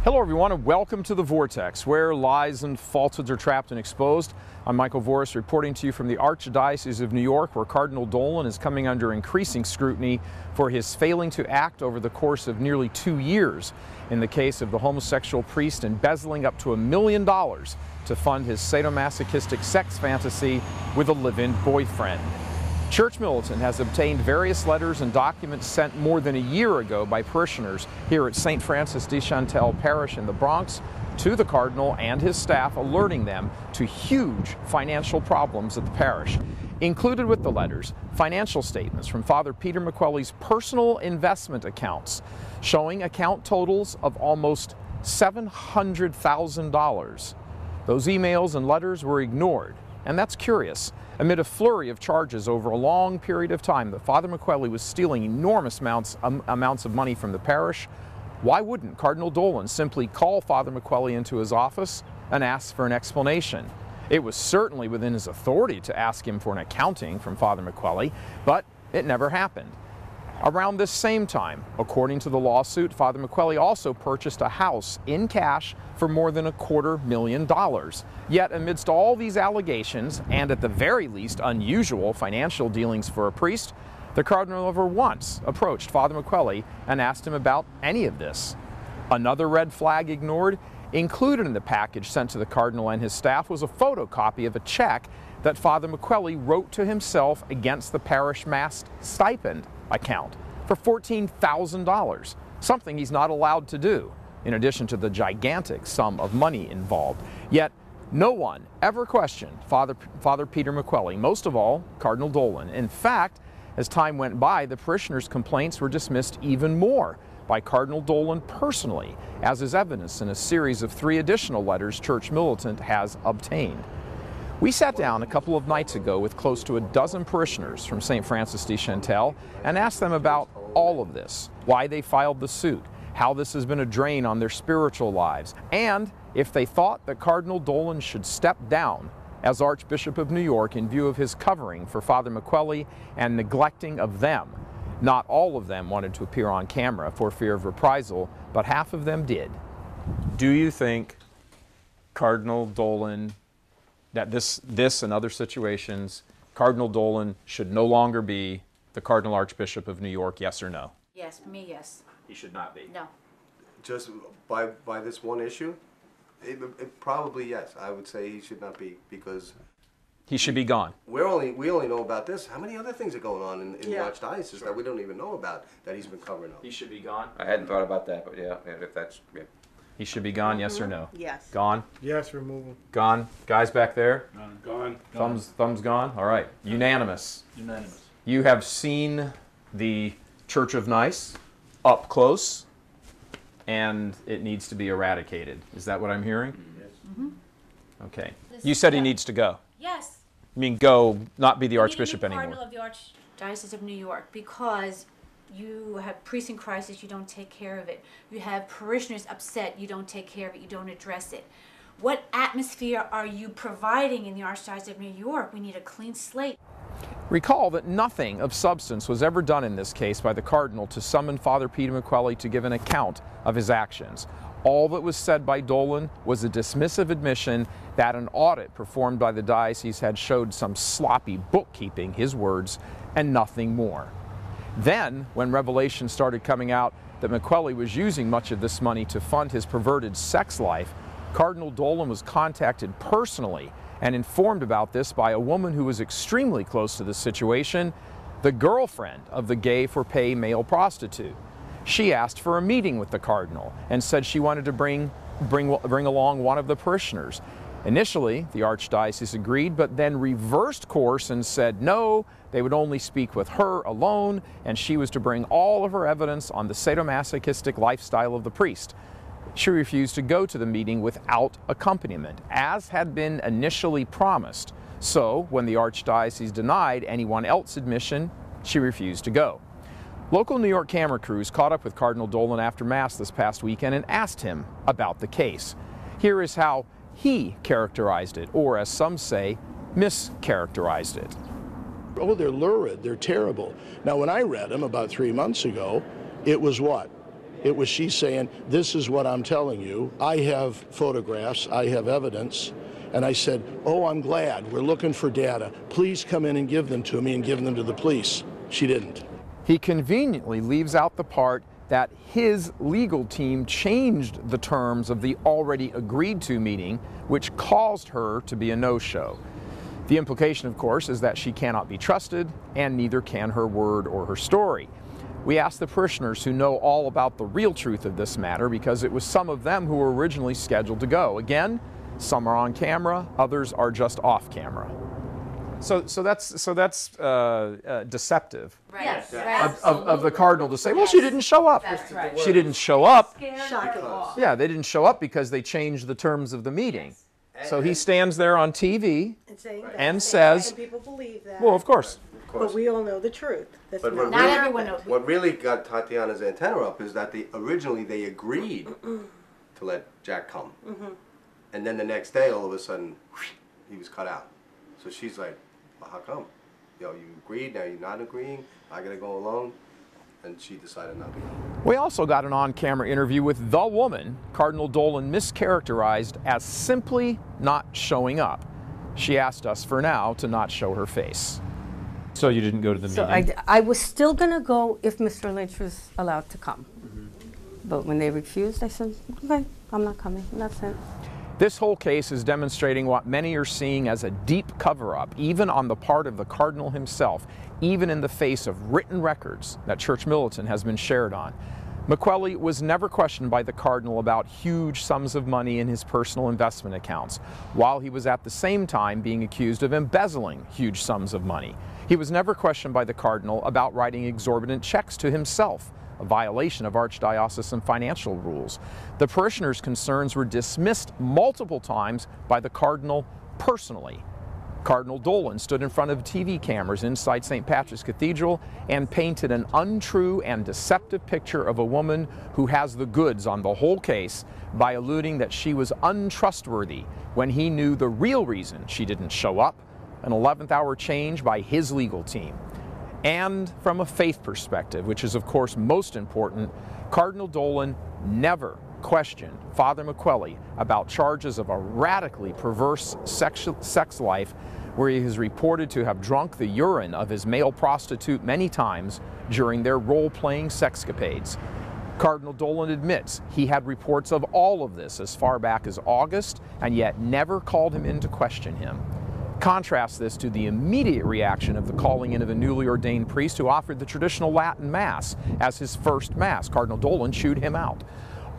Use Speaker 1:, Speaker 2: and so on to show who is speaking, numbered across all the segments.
Speaker 1: Hello everyone and welcome to The Vortex, where lies and falsehoods are trapped and exposed. I'm Michael Voris reporting to you from the Archdiocese of New York, where Cardinal Dolan is coming under increasing scrutiny for his failing to act over the course of nearly 2 years in the case of the homosexual priest embezzling up to $1 million to fund his sadomasochistic sex fantasy with a live-in boyfriend. Church Militant has obtained various letters and documents sent more than a year ago by parishioners here at St. Francis de Chantel parish in the Bronx to the Cardinal and his staff, alerting them to huge financial problems at the parish. Included with the letters, financial statements from Father Peter Miqueli's personal investment accounts, showing account totals of almost $700,000. Those emails and letters were ignored, and that's curious. Amid a flurry of charges over a long period of time that Father Miqueli was stealing enormous amounts of money from the parish, why wouldn't Cardinal Dolan simply call Father Miqueli into his office and ask for an explanation? It was certainly within his authority to ask him for an accounting from Father Miqueli, but it never happened. Around this same time, according to the lawsuit, Father Miqueli also purchased a house in cash for more than $250,000. Yet amidst all these allegations, and at the very least unusual financial dealings for a priest, the Cardinal never once approached Father Miqueli and asked him about any of this. Another red flag ignored. Included in the package sent to the Cardinal and his staff was a photocopy of a check that Father Miqueli wrote to himself against the parish mass stipend account for $14,000, something he's not allowed to do, in addition to the gigantic sum of money involved. Yet no one ever questioned Father Peter Miqueli, most of all Cardinal Dolan. In fact, as time went by, the parishioners' complaints were dismissed even more by Cardinal Dolan personally, as is evidenced in a series of 3 additional letters Church Militant has obtained. We sat down a couple of nights ago with close to a dozen parishioners from St. Francis de Chantel and asked them about all of this, why they filed the suit, how this has been a drain on their spiritual lives, and if they thought that Cardinal Dolan should step down as Archbishop of New York in view of his covering for Father Miqueli and neglecting of them. Not all of them wanted to appear on camera for fear of reprisal, but half of them did. Do you think Cardinal Dolan, that this and other situations, Cardinal Dolan should no longer be the Cardinal Archbishop of New York, yes or no?
Speaker 2: Yes, for me, yes.
Speaker 1: He should not be.
Speaker 2: No.
Speaker 3: Just by this one issue? It probably yes. I would say he should not be, because
Speaker 1: he should be gone.
Speaker 3: We only know about this. How many other things are going on in the Archdiocese that we don't even know about that he's been covering up?
Speaker 1: He should be gone.
Speaker 4: I hadn't thought about that, but yeah, if that's
Speaker 1: He should be gone, yes or no?
Speaker 2: Yes.
Speaker 1: Gone?
Speaker 5: Yes, remove him.
Speaker 1: Gone. Guys back there?
Speaker 5: Gone.
Speaker 1: Thumbs gone? All right. Unanimous.
Speaker 5: Unanimous.
Speaker 1: You have seen the Church of Nice up close, and it needs to be eradicated. Is that what I'm hearing?
Speaker 5: Yes.
Speaker 2: Mm-hmm.
Speaker 1: Okay. You said he needs to go.
Speaker 2: Yes.
Speaker 1: I mean, go, not be the Archbishop
Speaker 2: Cardinal
Speaker 1: anymore.
Speaker 2: of the Archdiocese of New York, because you have priests in crisis, you don't take care of it. You have parishioners upset, you don't take care of it, you don't address it. What atmosphere are you providing in the Archdiocese of New York? We need a clean slate.
Speaker 1: Recall that nothing of substance was ever done in this case by the Cardinal to summon Father Peter Miqueli to give an account of his actions. All that was said by Dolan was a dismissive admission that an audit performed by the diocese had showed some sloppy bookkeeping, his words, and nothing more. Then, when revelation started coming out that Miqueli was using much of this money to fund his perverted sex life, Cardinal Dolan was contacted personally and informed about this by a woman who was extremely close to the situation, the girlfriend of the gay-for-pay male prostitute. She asked for a meeting with the Cardinal and said she wanted to bring along one of the parishioners. Initially, the Archdiocese agreed, but then reversed course and said no, they would only speak with her alone, and she was to bring all of her evidence on the sadomasochistic lifestyle of the priest. She refused to go to the meeting without accompaniment, as had been initially promised. So, when the Archdiocese denied anyone else admission, she refused to go. Local New York camera crews caught up with Cardinal Dolan after Mass this past weekend and asked him about the case. Here is how he characterized it, or as some say, mischaracterized it.
Speaker 5: Oh, they're lurid, they're terrible. Now, when I read them about 3 months ago, it was what? It was she saying, this is what I'm telling you. I have photographs, I have evidence. And I said, oh, I'm glad. We're looking for data. Please come in and give them to me and give them to the police. She didn't.
Speaker 1: He conveniently leaves out the part that his legal team changed the terms of the already agreed to meeting, which caused her to be a no-show. The implication, of course, is that she cannot be trusted, and neither can her word or her story. We asked the parishioners who know all about the real truth of this matter, because it was some of them who were originally scheduled to go. Again, some are on camera, others are just off camera. So that's deceptive.
Speaker 2: Right. Yes. Right.
Speaker 1: Of the cardinal to say, well, she didn't show up.
Speaker 2: That's right.
Speaker 1: She didn't show up.
Speaker 6: Shocking.
Speaker 1: Yeah, they didn't show up because they changed the terms of the meeting. Yes. So he stands there on TV and says,
Speaker 6: and people believe that.
Speaker 1: well, of course.
Speaker 6: But we all know the truth. That's
Speaker 3: But
Speaker 6: not
Speaker 2: Not everyone knows.
Speaker 3: What really got Tatiana's antenna up is that originally they agreed to let Jack come. And then the next day, all of a sudden, he was cut out. So she's like, well, how come? You agreed, now you're not agreeing, I gotta go alone. And she decided not to go.
Speaker 1: We also got an on-camera interview with the woman Cardinal Dolan mischaracterized as simply not showing up. She asked us for now to not show her face.
Speaker 7: So you didn't go to the meeting?
Speaker 8: I was still going to go if Mr. Lynch was allowed to come. But when they refused, I said, okay, I'm not coming, and that's it.
Speaker 1: This whole case is demonstrating what many are seeing as a deep cover-up, even on the part of the cardinal himself, even in the face of written records that Church Militant has been shared on. Miqueli was never questioned by the cardinal about huge sums of money in his personal investment accounts, while he was at the same time being accused of embezzling huge sums of money. He was never questioned by the cardinal about writing exorbitant checks to himself, a violation of archdiocesan financial rules. The parishioners' concerns were dismissed multiple times by the cardinal personally. Cardinal Dolan stood in front of TV cameras inside St. Patrick's Cathedral and painted an untrue and deceptive picture of a woman who has the goods on the whole case by alluding that she was untrustworthy when he knew the real reason she didn't show up, an 11th hour change by his legal team. And from a faith perspective, which is of course most important, Cardinal Dolan never questioned Father Miqueli about charges of a radically perverse sex life where he is reported to have drunk the urine of his male prostitute many times during their role-playing sexcapades. Cardinal Dolan admits he had reports of all of this as far back as August, and yet never called him in to question him. Contrast this to the immediate reaction of the calling in of a newly ordained priest who offered the traditional Latin Mass as his first Mass. Cardinal Dolan chewed him out.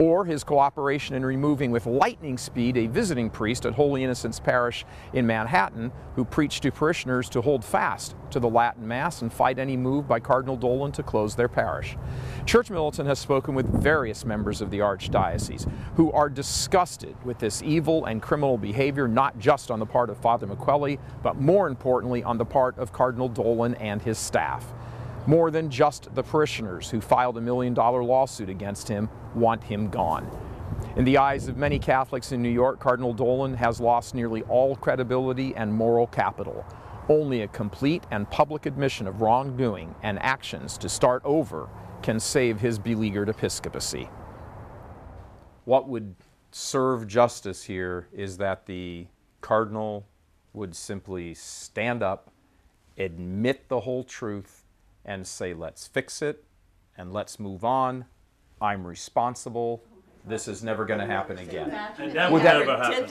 Speaker 1: Or his cooperation in removing with lightning speed a visiting priest at Holy Innocents Parish in Manhattan who preached to parishioners to hold fast to the Latin Mass and fight any move by Cardinal Dolan to close their parish. Church Militant has spoken with various members of the Archdiocese who are disgusted with this evil and criminal behavior, not just on the part of Father Miqueli, but more importantly on the part of Cardinal Dolan and his staff. More than just the parishioners who filed a $1 million lawsuit against him want him gone. In the eyes of many Catholics in New York, Cardinal Dolan has lost nearly all credibility and moral capital. Only a complete and public admission of wrongdoing and actions to start over can save his beleaguered episcopacy.
Speaker 7: What would serve justice here is that the cardinal would simply stand up, admit the whole truth, and say, let's fix it, and let's move on. I'm responsible. This is never going to happen again.
Speaker 9: And that would never happen.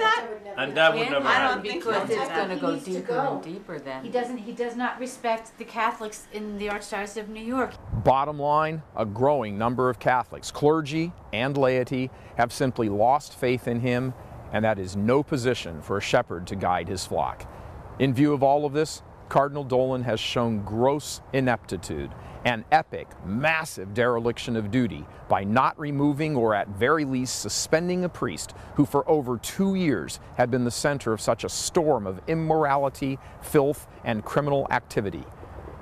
Speaker 9: And that would never
Speaker 2: I
Speaker 9: happen.
Speaker 2: don't think
Speaker 8: Because it's going to
Speaker 2: He
Speaker 8: go
Speaker 2: needs to
Speaker 8: deeper
Speaker 2: go.
Speaker 8: and deeper then.
Speaker 2: He does not respect the Catholics in the Archdiocese of New York.
Speaker 1: Bottom line, a growing number of Catholics, clergy and laity, have simply lost faith in him, and that is no position for a shepherd to guide his flock. In view of all of this, Cardinal Dolan has shown gross ineptitude and epic, massive dereliction of duty by not removing or at very least suspending a priest who for over 2 years had been the center of such a storm of immorality, filth, and criminal activity.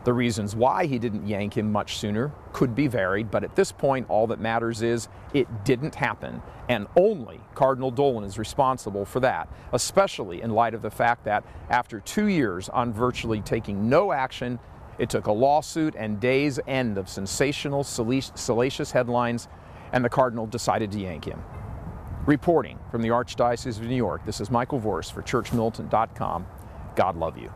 Speaker 1: The reasons why he didn't yank him much sooner could be varied, but at this point, all that matters is it didn't happen, and only Cardinal Dolan is responsible for that, especially in light of the fact that after 2 years on virtually taking no action, it took a lawsuit and days end of sensational, salacious headlines, and the Cardinal decided to yank him. Reporting from the Archdiocese of New York, this is Michael Vorse for churchmilitant.com. God love you.